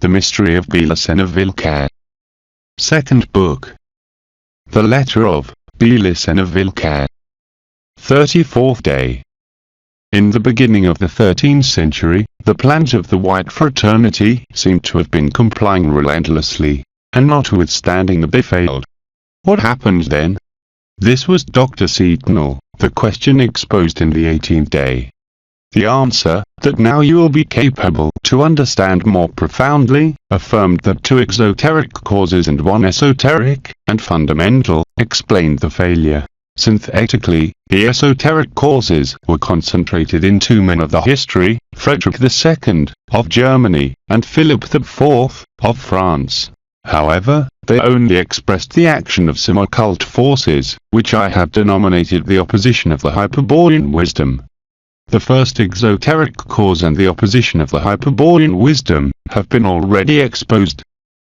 The Mystery of BELICENA VILLCA. Second Book. The Letter of BELICENA VILLCA. 34th Day. In the beginning of the 13th century, the plans of the White Fraternity seem to have been complying relentlessly, and notwithstanding they failed. What happened then? This was Dr. Setonal, the question exposed in the 18th day. The answer, that now you will be capable to understand more profoundly, affirmed that two exoteric causes and one esoteric and fundamental explained the failure. Synthetically, the esoteric causes were concentrated in two men of the history, Frederick II of Germany and Philip IV of France. However, they only expressed the action of some occult forces, which I have denominated the opposition of the Hyperborean wisdom. The first exoteric cause and the opposition of the Hyperborean wisdom have been already exposed.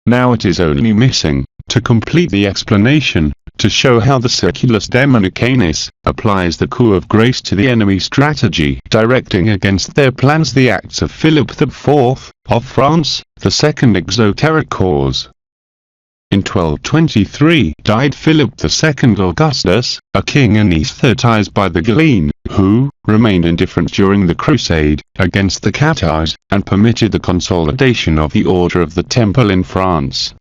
Now it is only missing, to complete the explanation, to show how the Circulus Demonicanis applies the coup of grace to the enemy strategy, directing against their plans the acts of Philip IV of France, the second exoteric cause. In 1223 died Philip II Augustus, a king anaesthetised by the Ghibeline, who remained indifferent during the crusade against the Cathars, and permitted the consolidation of the Order of the Temple in France.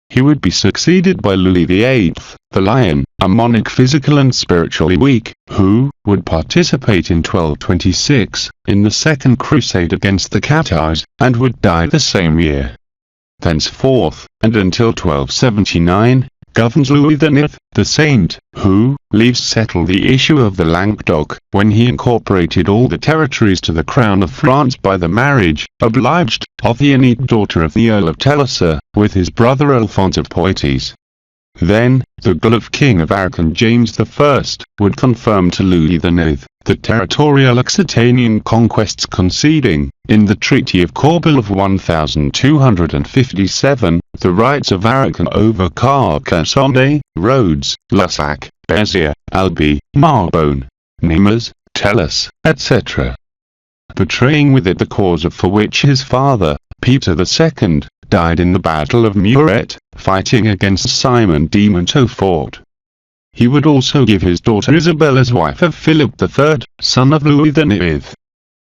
He would be succeeded by Louis VIII, the Lion, a monarch physical and spiritually weak, who would participate in 1226 in the Second Crusade against the Cathars, and would die the same year. Thenceforth, and until 1279, governs Louis IX, the Saint, who leaves settle the issue of the Languedoc, when he incorporated all the territories to the crown of France by the marriage, obliged, of the innate daughter of the Earl of Télestat, with his brother Alphonse of Poitiers. Then, the Guelph King of Aragon James I would confirm to Louis IX the territorial Occitanian conquests, conceding, in the Treaty of Corbeil of 1257, the rights of Aragon over Carcassonne, Rhodes, Lussac, Béziers, Albi, Narbonne, Nemours, Tellus, etc. Betraying with it the cause for which his father, Peter II, died in the Battle of Muret, fighting against Simon de Montfort. He would also give his daughter Isabel as wife of Philip III, son of Louis IX.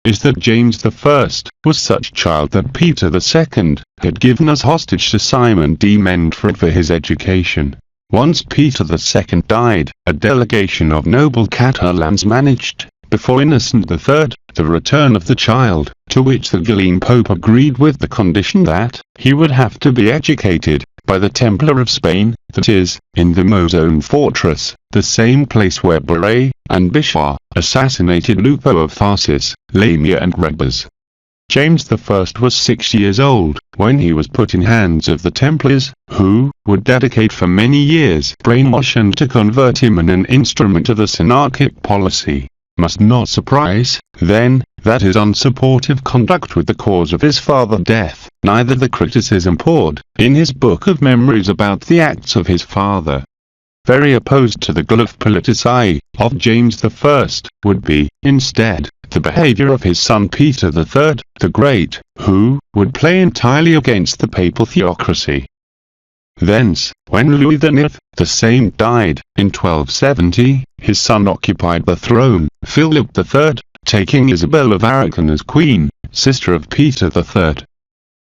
Is that James I was such child that Peter II had given as hostage to Simon de Montfort for his education. Once Peter II died, a delegation of noble Catalans managed, before Innocent III, the return of the child, to which the Ghibeline Pope agreed with the condition that he would have to be educated by the Templar of Spain, that is, in the Mosone fortress, the same place where Barre and Bishar assassinated Lupo of Tharsis, Lamia and Rebus. James I was 6 years old when he was put in hands of the Templars, who would dedicate for many years brainwash and to convert him in an instrument of the synarchic policy. Must not surprise, then, that his unsupportive conduct with the cause of his father's death, neither the criticism poured in his book of memories about the acts of his father, very opposed to the Guelph politicai of James I, would be, instead, the behavior of his son Peter III, the Great, who would play entirely against the papal theocracy. Thence, when Louis IX, the Saint, died, in 1270, his son occupied the throne, Philip III, taking Isabel of Aragon as queen, sister of Peter III.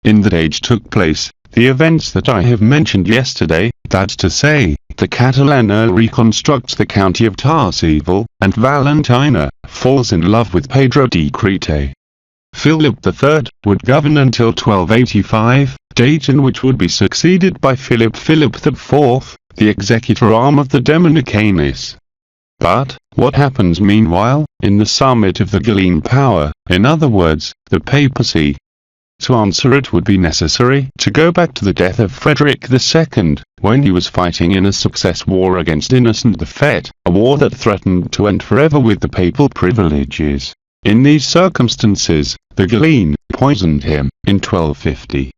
In that age took place the events that I have mentioned yesterday, that's to say, the Catalana reconstructs the county of Tarseville, and Valentina falls in love with Pedro de Crete. Philip III would govern until 1285, date in which would be succeeded by Philip IV, the executor arm of the Demonicanis. But, what happens meanwhile, in the summit of the Ghibeline power, in other words, the papacy? To answer it would be necessary to go back to the death of Frederick II, when he was fighting in a success war against Innocent V, a war that threatened to end forever with the papal privileges. In these circumstances, the Ghibeline poisoned him, in 1250.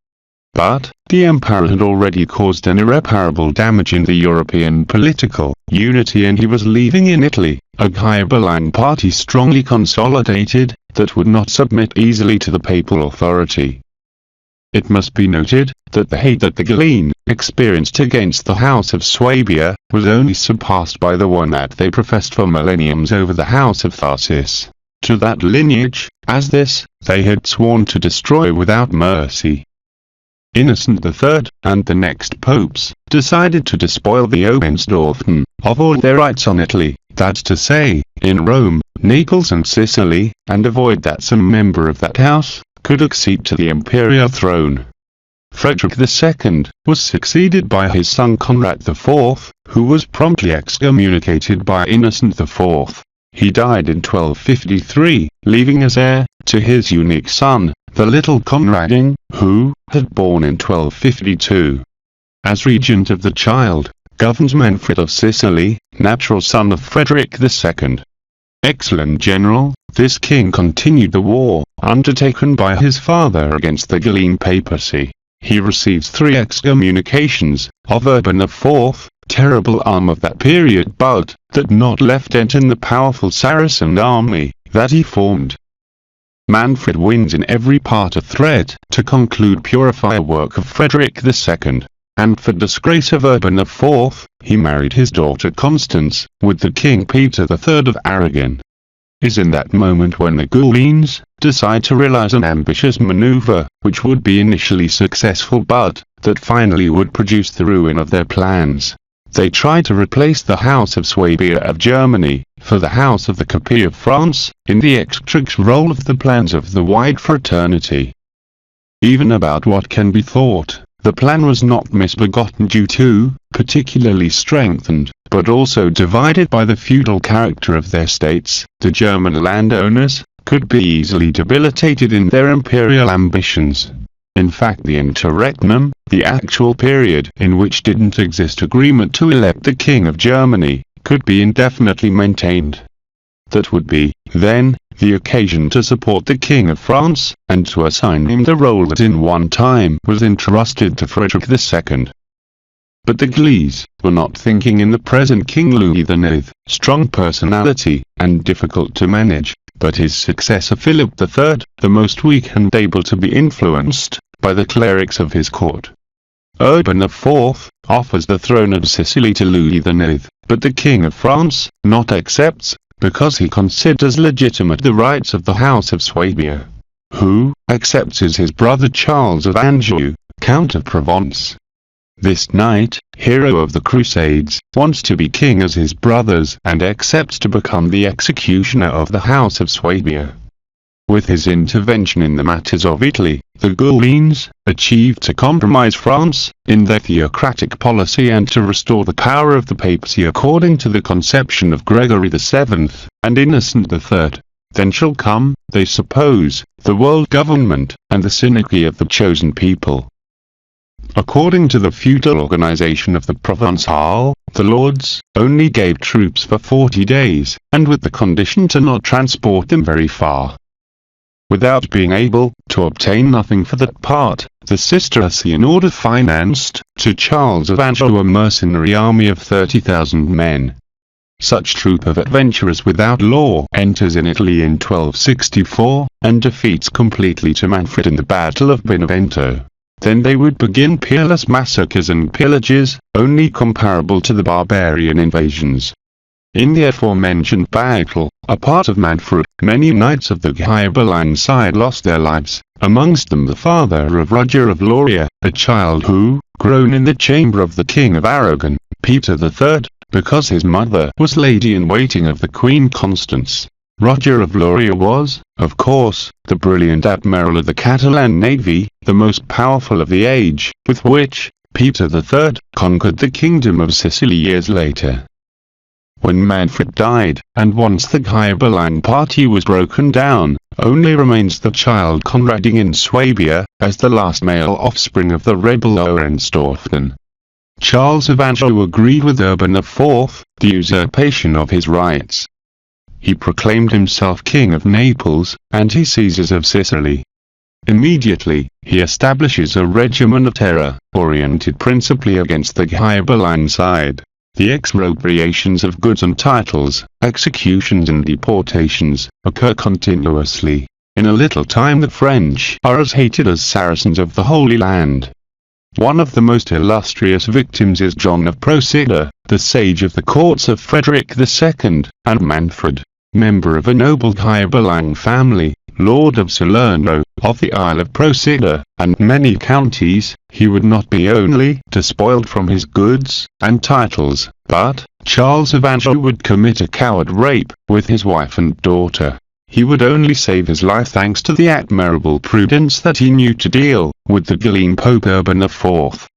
But, the emperor had already caused an irreparable damage in the European political unity, and he was leaving in Italy a Ghibeline party strongly consolidated, that would not submit easily to the papal authority. It must be noted that the hate that the Gaulean experienced against the House of Swabia was only surpassed by the one that they professed for millenniums over the House of Tharsis. To that lineage, as this, they had sworn to destroy without mercy. Innocent III, and the next popes, decided to despoil the Hohenstaufen of all their rights on Italy, that's to say, in Rome, Naples and Sicily, and avoid that some member of that house could accede to the imperial throne. Frederick II was succeeded by his son Conrad IV, who was promptly excommunicated by Innocent IV. He died in 1253, leaving as heir to his unique son, the little Conrading, who had born in 1252. As regent of the child, governed Manfred of Sicily, natural son of Frederick II. Excellent general, this king continued the war undertaken by his father against the Gaulean papacy. He receives 3 excommunications of Urban IV, terrible arm of that period, but that not left dent in the powerful Saracen army that he formed. Manfred wins in every part a threat to conclude purify work of Frederick II. And for disgrace of Urban IV, he married his daughter Constance, with the King Peter III of Aragon. Is in that moment when the Gauleans decide to realize an ambitious maneuver, which would be initially successful but that finally would produce the ruin of their plans. They try to replace the House of Swabia of Germany, for the House of the Capet of France, in the extricate role of the plans of the White Fraternity. Even about what can be thought, the plan was not misbegotten due to, particularly strengthened, but also divided by the feudal character of their states. The German landowners could be easily debilitated in their imperial ambitions. In fact, the interregnum, the actual period in which didn't exist agreement to elect the King of Germany, could be indefinitely maintained. That would be, then, the occasion to support the King of France, and to assign him the role that in one time was entrusted to Frederick II. But the Gauls were not thinking in the present King Louis IX, strong personality, and difficult to manage, but his successor Philip III, the most weak and able to be influenced by the clerics of his court. Urban IV offers the throne of Sicily to Louis IX, but the King of France not accepts, because he considers legitimate the rights of the House of Swabia. Who accepts is his brother Charles of Anjou, Count of Provence. This knight, hero of the Crusades, wants to be king as his brothers and accepts to become the executioner of the House of Swabia. With his intervention in the matters of Italy, the Gauleans achieved to compromise France in their theocratic policy and to restore the power of the papacy according to the conception of Gregory VII and Innocent III. Then shall come, they suppose, the world government and the synarchy of the chosen people. According to the feudal organization of the Provençal, the lords only gave troops for 40 days, and with the condition to not transport them very far. Without being able to obtain nothing for that part, the Cistercian order financed, to Charles of Anjou, a mercenary army of 30,000 men. Such troop of adventurers without law enters in Italy in 1264, and defeats completely to Manfred in the Battle of Benevento. Then they would begin peerless massacres and pillages, only comparable to the barbarian invasions. In the aforementioned battle, a part of Manfred, many knights of the Ghibelline side lost their lives, amongst them the father of Roger of Loria, a child who, grown in the chamber of the King of Aragon, Peter III, because his mother was lady-in-waiting of the Queen Constance. Roger of Loria was, of course, the brilliant admiral of the Catalan navy, the most powerful of the age, with which Peter III conquered the kingdom of Sicily years later. When Manfred died, and once the Ghibelline party was broken down, only remains the child Conrading in Swabia, as the last male offspring of the rebel Hohenstaufen. Charles of Anjou agreed with Urban IV, the usurpation of his rights. He proclaimed himself King of Naples, and he seizes of Sicily. Immediately, he establishes a regimen of terror, oriented principally against the Ghibelline side. The expropriations of goods and titles, executions and deportations, occur continuously. In a little time the French are as hated as Saracens of the Holy Land. One of the most illustrious victims is John of Procida, the sage of the courts of Frederick II, and Manfred, member of a noble Ghibelline family, Lord of Salerno, of the Isle of Procida, and many counties. He would not be only despoiled from his goods and titles, but Charles of Anjou would commit a coward rape with his wife and daughter. He would only save his life thanks to the admirable prudence that he knew to deal with the Gallien Pope Urban IV.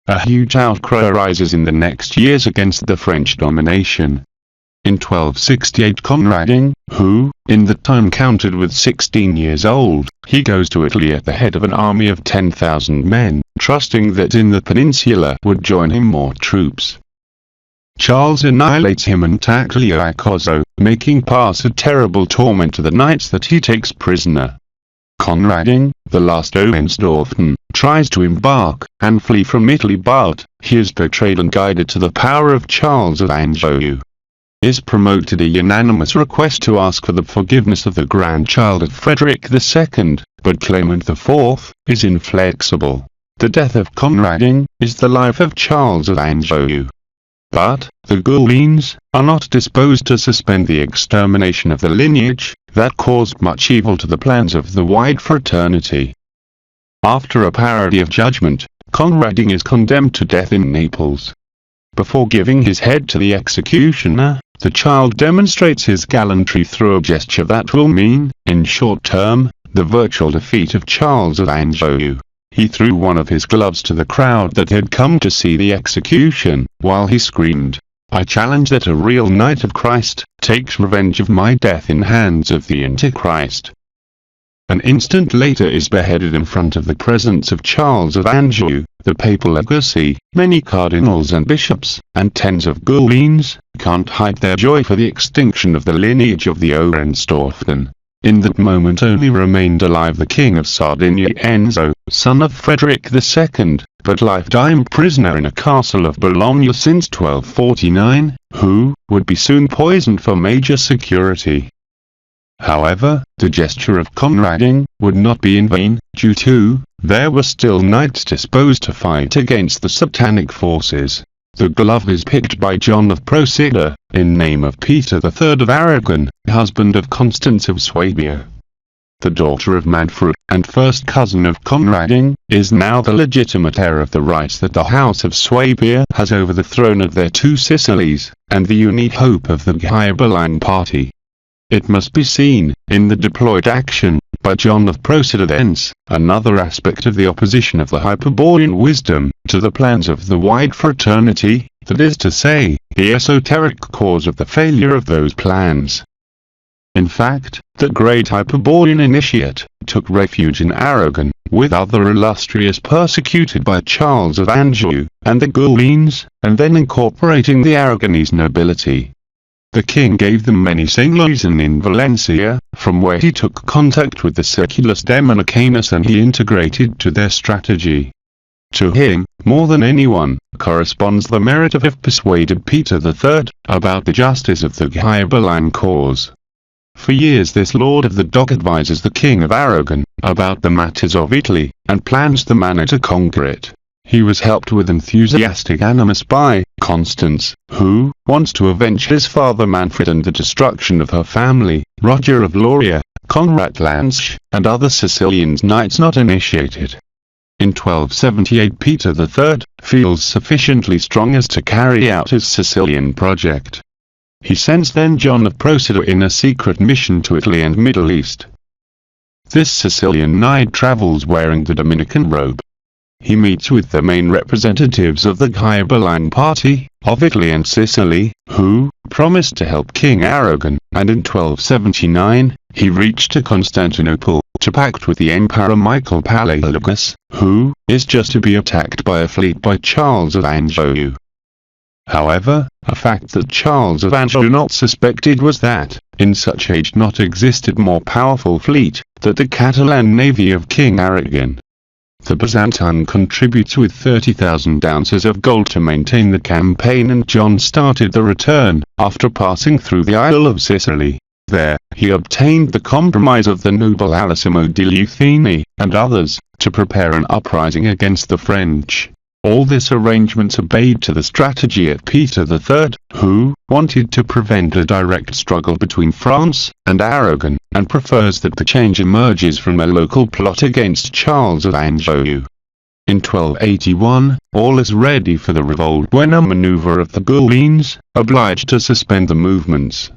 A huge outcry arises in the next years against the French domination. In 1268 Conradin, who, in the time counted with 16 years old, he goes to Italy at the head of an army of 10,000 men, trusting that in the peninsula would join him more troops. Charles annihilates him and Tagliacozzo, making pass a terrible torment to the knights that he takes prisoner. Conradin, the last Hohenstaufen, tries to embark and flee from Italy, but he is betrayed and guided to the power of Charles of Anjou. Is promoted a unanimous request to ask for the forgiveness of the grandchild of Frederick II, but Clement IV is inflexible. The death of Conradin is the life of Charles of Anjou. But the Galliens are not disposed to suspend the extermination of the lineage that caused much evil to the plans of the wide fraternity. After a parody of judgment, Conradin is condemned to death in Naples. Before giving his head to the executioner, the child demonstrates his gallantry through a gesture that will mean, in short term, the virtual defeat of Charles of Anjou. He threw one of his gloves to the crowd that had come to see the execution, while he screamed, "I challenge that a real knight of Christ takes revenge of my death in hands of the Antichrist." An instant later is beheaded in front of the presence of Charles of Anjou, the papal legacy. Many cardinals and bishops, and tens of Galliens, can't hide their joy for the extinction of the lineage of the Hohenstaufen. In that moment only remained alive the King of Sardinia Enzo, son of Frederick II, but lifetime prisoner in a castle of Bologna since 1249, who would be soon poisoned for major security. However, the gesture of Conradin would not be in vain, due to, there were still knights disposed to fight against the satanic forces. The glove is picked by John of Procida, in name of Peter III of Aragon, husband of Constance of Swabia. The daughter of Manfred, and first cousin of Conradin, is now the legitimate heir of the rights that the House of Swabia has over the throne of their two Sicilies, and the unique hope of the Ghibelline party. It must be seen, in the deployed action, by John of Procida thence, another aspect of the opposition of the Hyperborean wisdom, to the plans of the wide fraternity, that is to say, the esoteric cause of the failure of those plans. In fact, the great Hyperborean initiate, took refuge in Aragon, with other illustrious persecuted by Charles of Anjou, and the Galliens, and then incorporating the Aragonese nobility. The king gave them many seigneuries in Valencia, from where he took contact with the Seculus Dominicanus and he integrated to their strategy. To him, more than anyone, corresponds the merit of have persuaded Peter III about the justice of the Ghibelline cause. For years this lord of the dock advises the king of Aragon about the matters of Italy, and plans the manner to conquer it. He was helped with enthusiastic animus by Constance, who wants to avenge his father Manfred and the destruction of her family, Roger of Lauria, Conrad Lansch, and other Sicilian knights not initiated. In 1278 Peter III feels sufficiently strong as to carry out his Sicilian project. He sends then John of Procida in a secret mission to Italy and Middle East. This Sicilian knight travels wearing the Dominican robe. He meets with the main representatives of the Ghibelline party, of Italy and Sicily, who promised to help King Aragon, and in 1279, he reached to Constantinople, to pact with the Emperor Michael Palaeologus, who is just to be attacked by a fleet by Charles of Anjou. However, a fact that Charles of Anjou not suspected was that, in such age not existed more powerful fleet, than the Catalan navy of King Aragon. The Byzantine contributes with 30,000 ounces of gold to maintain the campaign, and John started the return, after passing through the Isle of Sicily. There, he obtained the compromise of the noble Alessimo di Lucini, and others, to prepare an uprising against the French. All this arrangements obeyed to the strategy of Peter III, who wanted to prevent a direct struggle between France and Aragon, and prefers that the change emerges from a local plot against Charles of Anjou. In 1281, all is ready for the revolt when a maneuver of the Ghibellines obliged to suspend the movements.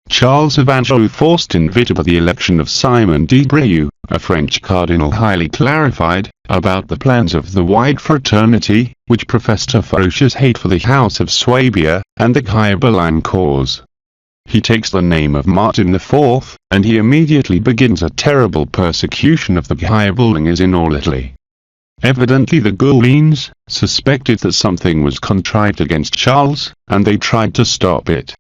Charles of Anjou forced in Viterbo the election of Simon de Brieux, a French cardinal highly clarified about the plans of the White Fraternity, which professed a ferocious hate for the House of Swabia and the Ghibelline cause. He takes the name of Martin IV, and he immediately begins a terrible persecution of the Ghibellines in all Italy. Evidently the Ghibellines suspected that something was contrived against Charles, and they tried to stop it.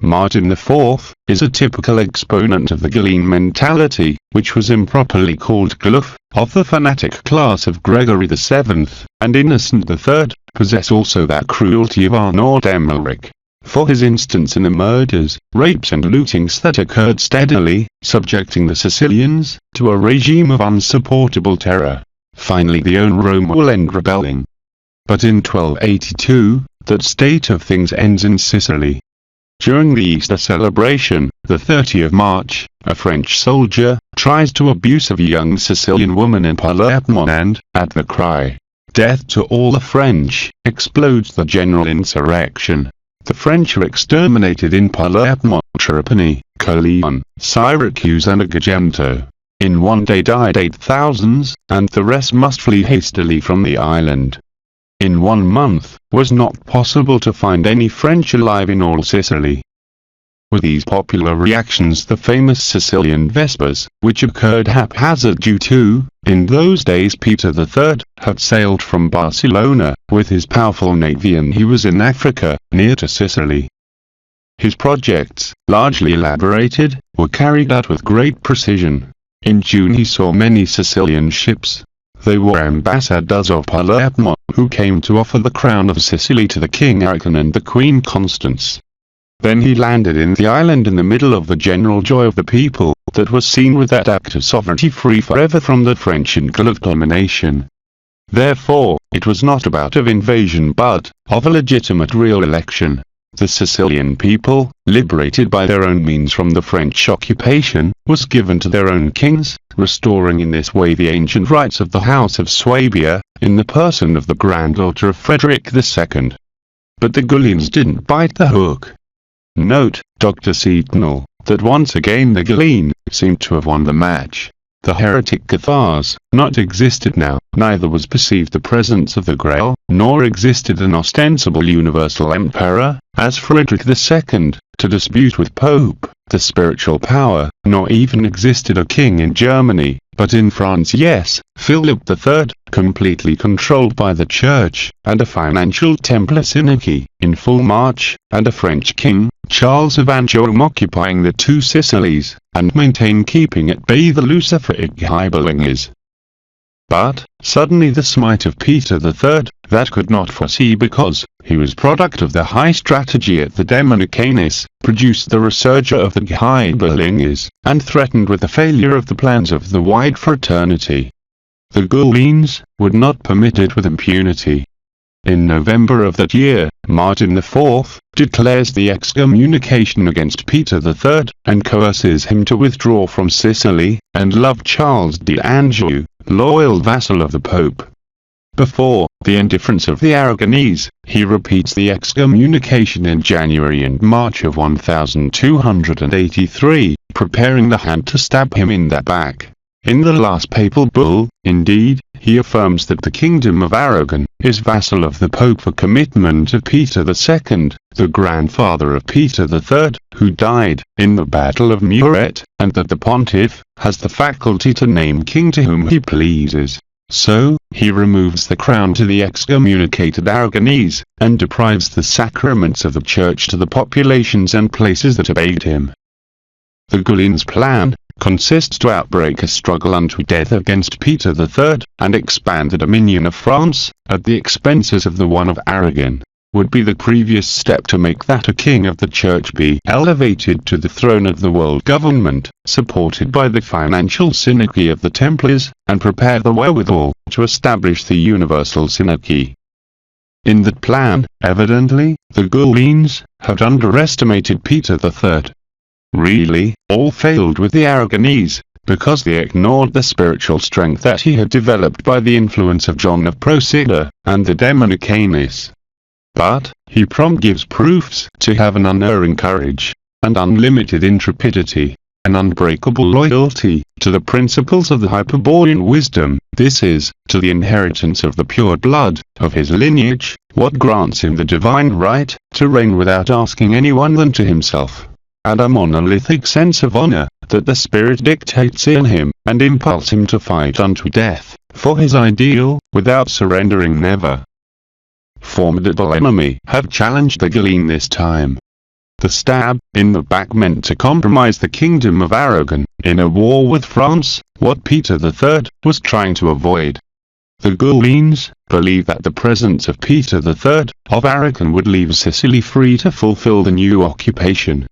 Martin IV is a typical exponent of the Ghibelline mentality, which was improperly called gluf, of the fanatic class of Gregory VII, and Innocent III, possess also that cruelty of Arnaud d'Emeric. For his instance in the murders, rapes and lootings that occurred steadily, subjecting the Sicilians to a regime of unsupportable terror. Finally the own Rome will end rebelling. But in 1282, that state of things ends in Sicily. During the Easter celebration, the 30th of March, a French soldier tries to abuse a young Sicilian woman in Palermo and, at the cry, "Death to all the French," explodes the general insurrection. The French are exterminated in Palermo, Trapani, Coleon, Syracuse and Agrigento. In one day died 8,000, and the rest must flee hastily from the island. In 1 month, was not possible to find any French alive in all Sicily. With these popular reactions the famous Sicilian Vespers, which occurred haphazard due to, in those days Peter III had sailed from Barcelona with his powerful navy and he was in Africa, near to Sicily. His projects, largely elaborated, were carried out with great precision. In June he saw many Sicilian ships. They were ambassadors of Palermo, who came to offer the crown of Sicily to the King Aragon and the Queen Constance. Then he landed in the island in the middle of the general joy of the people, that was seen with that act of sovereignty free forever from the French and Guelph domination. Therefore, it was not about of invasion but of a legitimate real election. The Sicilian people, liberated by their own means from the French occupation, was given to their own kings, restoring in this way the ancient rights of the House of Swabia, in the person of the granddaughter of Frederick II. But the Ghibellines didn't bite the hook. Note, Dr. Setonal, that once again the Ghibellines seemed to have won the match. The heretic Cathars not existed now, neither was perceived the presence of the Grail, nor existed an ostensible universal emperor, as Frederick II, to dispute with Pope, the spiritual power, nor even existed a king in Germany, but in France yes, Philip III, completely controlled by the Church, and a financial Templar Synarchy, in full march, and a French king, Charles of Anjou occupying the two Sicilies, and keeping at bay the Luciferic Ghibellines. But, suddenly the smite of Peter III, that could not foresee because, he was product of the high strategy at the Dominicanis, produced the resurgence of the Ghibellines, and threatened with the failure of the plans of the White Fraternity. The Ghibellines would not permit it with impunity. In November of that year, Martin IV declares the excommunication against Peter III, and coerces him to withdraw from Sicily, and love Charles d'Anjou, loyal vassal of the Pope. Before the indifference of the Aragonese, he repeats the excommunication in January and March of 1283, preparing the hand to stab him in the back. In the last papal bull, indeed, he affirms that the kingdom of Aragon is vassal of the Pope for commitment of Peter II, the grandfather of Peter III, who died in the Battle of Muret, and that the pontiff has the faculty to name king to whom he pleases. So, he removes the crown to the excommunicated Aragonese, and deprives the sacraments of the Church to the populations and places that obeyed him. The Ghibellines' plan consists to outbreak a struggle unto death against Peter III, and expand the dominion of France, at the expenses of the one of Aragon. would be the previous step to make that a king of the church be elevated to the throne of the world government, supported by the financial synarchy of the Templars, and prepare the wherewithal to establish the universal synarchy. In that plan, evidently, the Gauleans had underestimated Peter III. Really, all failed with the Aragonese, because they ignored the spiritual strength that he had developed by the influence of John of Procida and the Dominicanes. But he promptly gives proofs to have an unerring courage, and unlimited intrepidity, an unbreakable loyalty to the principles of the Hyperborean wisdom, this is, to the inheritance of the pure blood of his lineage, what grants him the divine right to reign without asking anyone than to himself, and a monolithic sense of honor that the spirit dictates in him, and impels him to fight unto death for his ideal, without surrendering never. Formidable enemy have challenged the Gaulean this time. The stab in the back meant to compromise the kingdom of Aragon in a war with France, what Peter III was trying to avoid. The Gauleans believed that the presence of Peter III of Aragon would leave Sicily free to fulfill the new occupation.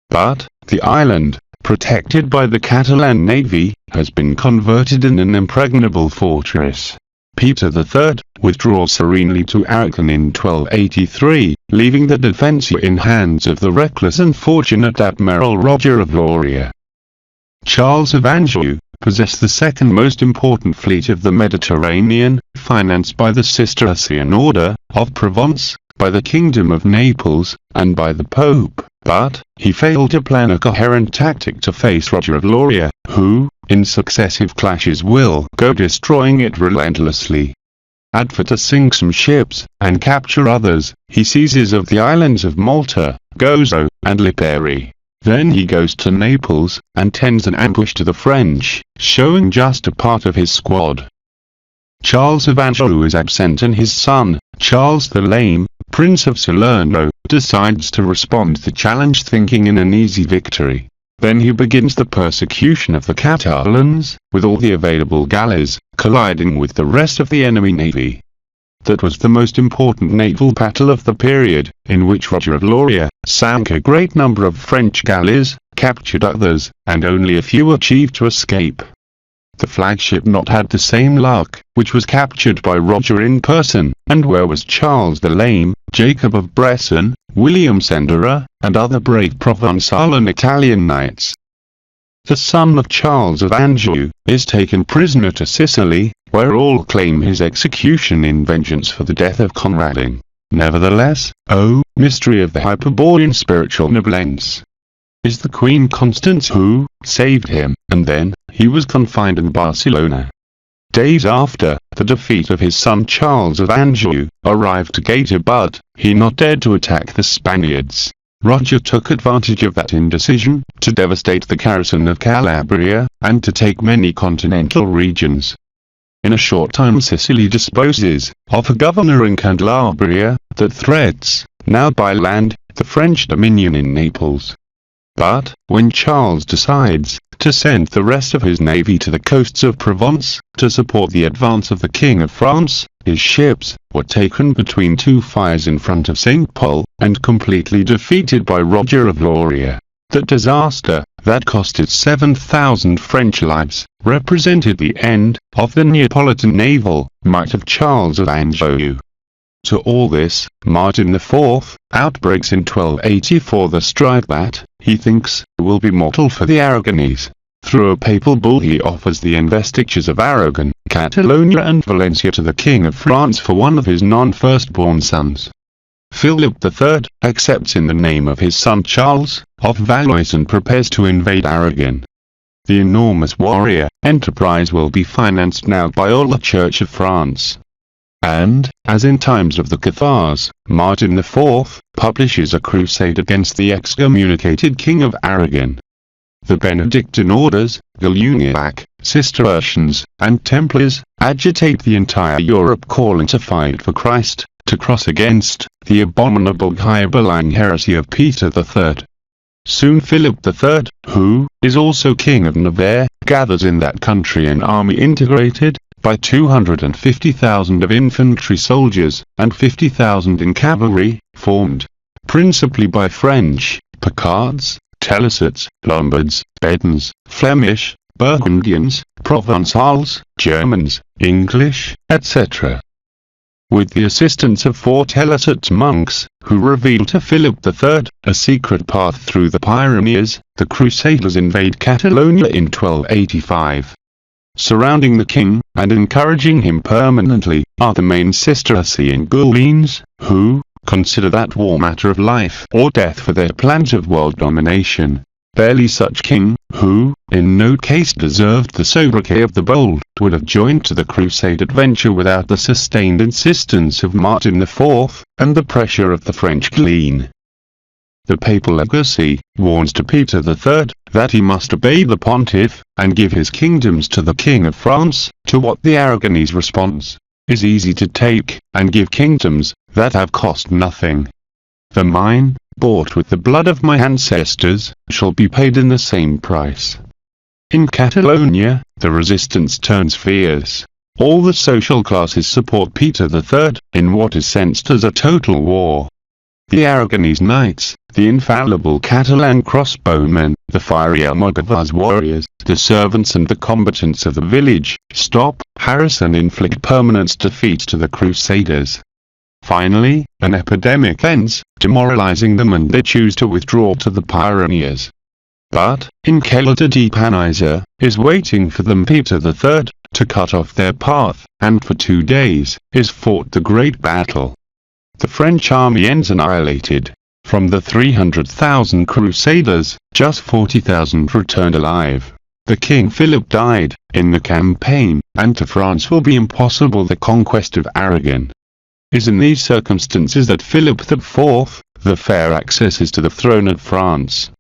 But the island, protected by the Catalan navy, has been converted in an impregnable fortress. Peter III withdraws serenely to Aragon in 1283, leaving the defence in hands of the reckless and fortunate Admiral Roger of Loria. Charles of Anjou possessed the second most important fleet of the Mediterranean, financed by the Cistercian Order of Provence, by the Kingdom of Naples, and by the Pope, but he failed to plan a coherent tactic to face Roger of Loria, who, in successive clashes will go destroying it relentlessly. Advert to sink some ships, and capture others, he seizes of the islands of Malta, Gozo, and Lipari. Then he goes to Naples, and tends an ambush to the French, showing just a part of his squad. Charles of Anjou is absent and his son, Charles the Lame, Prince of Salerno, decides to respond to the challenge thinking in an easy victory. Then he begins the persecution of the Catalans, with all the available galleys, colliding with the rest of the enemy navy. That was the most important naval battle of the period, in which Roger of Loria sank a great number of French galleys, captured others, and only a few achieved to escape. The flagship not had the same luck, which was captured by Roger in person, and where was Charles the Lame, Jacob of Bressan, William Sendera, and other brave Provençal and Italian knights. The son of Charles of Anjou is taken prisoner to Sicily, where all claim his execution in vengeance for the death of Conradin. Nevertheless, oh, mystery of the Hyperborean spiritual noblesse! Is the Queen Constance who saved him, and then he was confined in Barcelona. Days after the defeat of his son Charles of Anjou arrived to Gaeta, but he not dared to attack the Spaniards. Roger took advantage of that indecision to devastate the garrison of Calabria, and to take many continental regions. In a short time Sicily disposes of a governor in Calabria that threats, now by land, the French dominion in Naples. But when Charles decides to send the rest of his navy to the coasts of Provence to support the advance of the King of France, his ships were taken between two fires in front of St. Paul, and completely defeated by Roger of Loria. That disaster, that costed 7,000 French lives, represented the end of the Neapolitan naval might of Charles of Anjou. To all this, Martin IV outbreaks in 1284 the strife that, he thinks, will be mortal for the Aragonese. Through a papal bull he offers the investitures of Aragon, Catalonia and Valencia to the King of France for one of his non-firstborn sons. Philip III accepts in the name of his son Charles of Valois and prepares to invade Aragon. The enormous warrior enterprise will be financed now by all the Church of France. And, as in times of the Cathars, Martin IV publishes a crusade against the excommunicated King of Aragon. The Benedictine orders, Gauleaniac, Cistercians, and Templars agitate the entire Europe, calling to fight for Christ, to cross against the abominable Ghibelline heresy of Peter III. Soon Philip III, who is also King of Navarre, gathers in that country an army integrated by 250,000 of infantry soldiers, and 50,000 in cavalry, formed principally by French, Picards, Telicids, Lombards, Bretons, Flemish, Burgundians, Provençals, Germans, English, etc. With the assistance of 4 Telicid monks, who revealed to Philip III a secret path through the Pyrenees, the Crusaders invade Catalonia in 1285. Surrounding the king, and encouraging him permanently, are the main Cisterci and Gauleans, who consider that war matter of life or death for their plans of world domination. Barely such king, who, in no case deserved the sobriquet of the bold, would have joined to the crusade adventure without the sustained insistence of Martin IV, and the pressure of the French Gaulean. The papal legacy warns to Peter III that he must obey the pontiff, and give his kingdoms to the King of France, to what the Aragonese responds is easy to take, and give kingdoms that have cost nothing. The mine, bought with the blood of my ancestors, shall be paid in the same price. In Catalonia, the resistance turns fierce. All the social classes support Peter III, in what is sensed as a total war. The Aragonese knights, the infallible Catalan crossbowmen, the fiery Almogavar's warriors, the servants and the combatants of the village, stop, harass and inflict permanent defeat to the Crusaders. Finally, an epidemic ends, demoralizing them, and they choose to withdraw to the Pyrenees. But, in Celta de Paniza, is waiting for them Peter III, to cut off their path, and for 2 days, is fought the great battle. The French army ends annihilated. From the 300,000 Crusaders, just 40,000 returned alive. The King Philip died in the campaign, and to France will be impossible the conquest of Aragon. It is in these circumstances that Philip IV, the fair accesses to the throne of France.